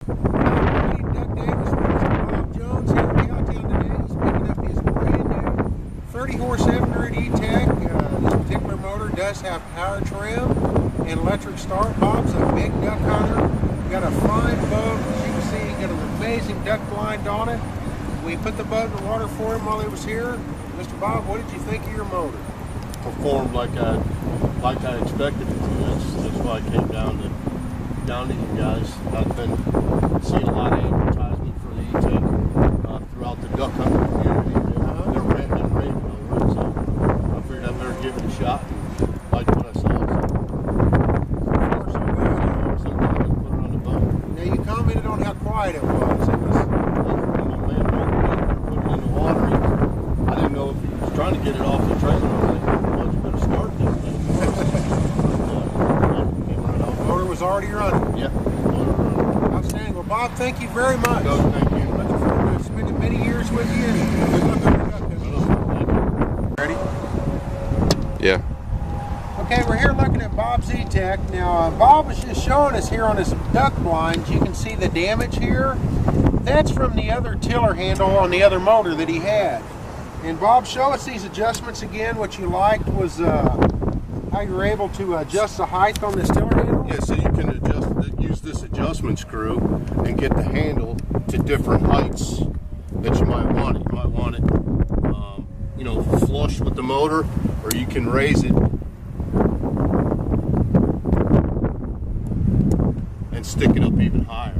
Doug Davis with Mr. Bob Jones here in Cowtown today. He's picking up his brand new 30-horse 700 E-Tech. This particular motor does have power trim and electric start. Bob's a big duck hunter. Got a fine boat. As you can see, got an amazing duck blind on it. We put the boat in the water for him while he was here. Mr. Bob, what did you think of your motor? Performed like I expected it to. That's why I came down to you guys. I've been seeing a lot of advertisement for the E-Tech throughout the duck hunting community. They're ranting and raving over it, so I figured I'd better give it a shot and like what I saw. So I put it on the boat. Now you commented on how quiet it was. When my man put it in the water, I didn't know if he was trying to get it off the trailer. I was like, well, you better start this thing. Motor was already running. Yeah. Outstanding. Well, Bob, thank you very much. No, thank you. Looking forward to spending many years with you. And good luck on your duck hunting. Ready? Yeah. Okay, we're here looking at Bob's E-Tech. Now, Bob was just showing us here on his duck blinds. You can see the damage here. That's from the other tiller handle on the other motor that he had. And Bob, show us these adjustments again. What you liked was how you were able to adjust the height on this tiller handle? Yeah, so you can use this adjustment screw and get the handle to different heights that you might want it. You might want it, you know, flush with the motor, or you can raise it and stick it up even higher.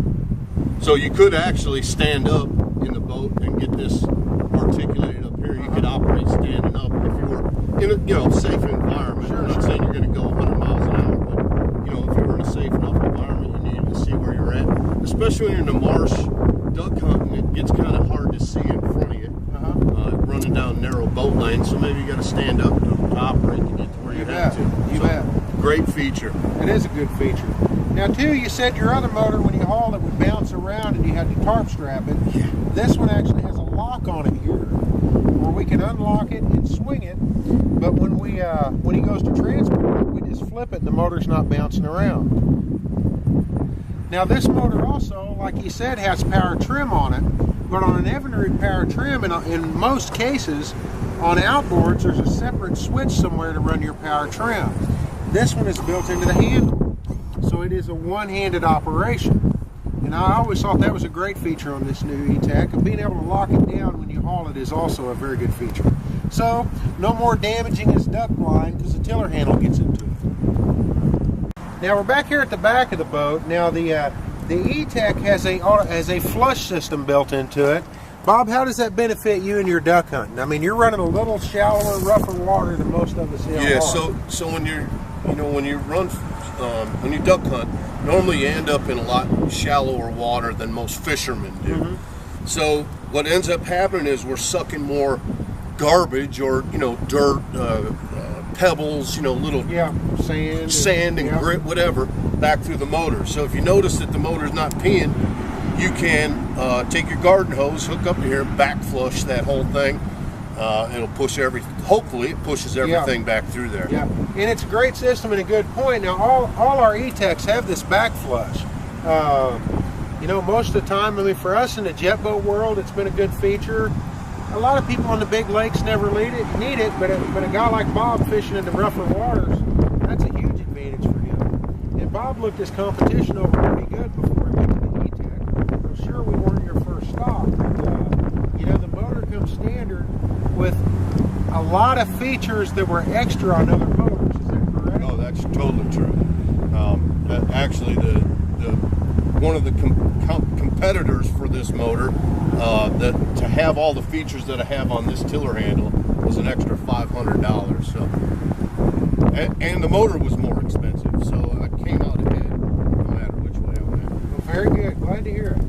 So you could actually stand up in the boat and get this articulated up here. You could operate standing up if you were in a safe environment. Sure, I'm not saying you're going to go 100 miles an hour, but if you're in a safe enough environment, you need to see where you're at. Especially when you're in the marsh duck hunting, it gets kind of hard to see in front of you. Running down narrow boat lanes, so maybe you got to stand up to operate to get to where you have to. You bet. Great feature. It is a good feature. Now, too, you said your other motor, when you hauled it, would bounce around and you had to tarp strap it. Yeah. This one actually has a lock on it here, where we can unlock it and swing it. But when he goes to transport it, we just flip it and the motor's not bouncing around. Now, this motor also, like he said, has power trim on it. But on an Evinrude power trim, in most cases, on outboards, there's a separate switch somewhere to run your power trim. This one is built into the handle, so it is a one-handed operation. And I always thought that was a great feature on this new E-Tech, and being able to lock it down when you haul it is also a very good feature. So, no more damaging his duck blind because the tiller handle gets into it. Now we're back here at the back of the boat. Now the E-Tech has a flush system built into it. Bob, how does that benefit you in your duck hunting? I mean, you're running a little shallower, rougher water than most of us here. Yeah. So when you're, when you run, when you duck hunt, normally you end up in a lot shallower water than most fishermen do. Mm-hmm. So what ends up happening is we're sucking more garbage or dirt, pebbles, little sand and grit, whatever, back through the motor. So if you notice that the motor's not peeing, you can take your garden hose, hook up to here, back flush that whole thing. It'll push hopefully it pushes everything back through there. Yeah, and it's a great system and a good point. Now all our E-Techs have this back flush. Most of the time, I mean, for us in the jet boat world, it's been a good feature. A lot of people on the big lakes never need it, but a guy like Bob fishing in the rougher waters, that's a huge advantage for him. And Bob looked his competition over pretty good before he went to the E-Tech. I'm sure we weren't your first stop, but the motor comes standard with a lot of features that were extra on other motors. Is that correct? No, that's totally true. Actually, one of the competitors for this motor, that to have all the features that I have on this tiller handle was an extra $500. So, and the motor was more expensive, so I came out ahead no matter which way I went. Well, very good. Glad to hear it.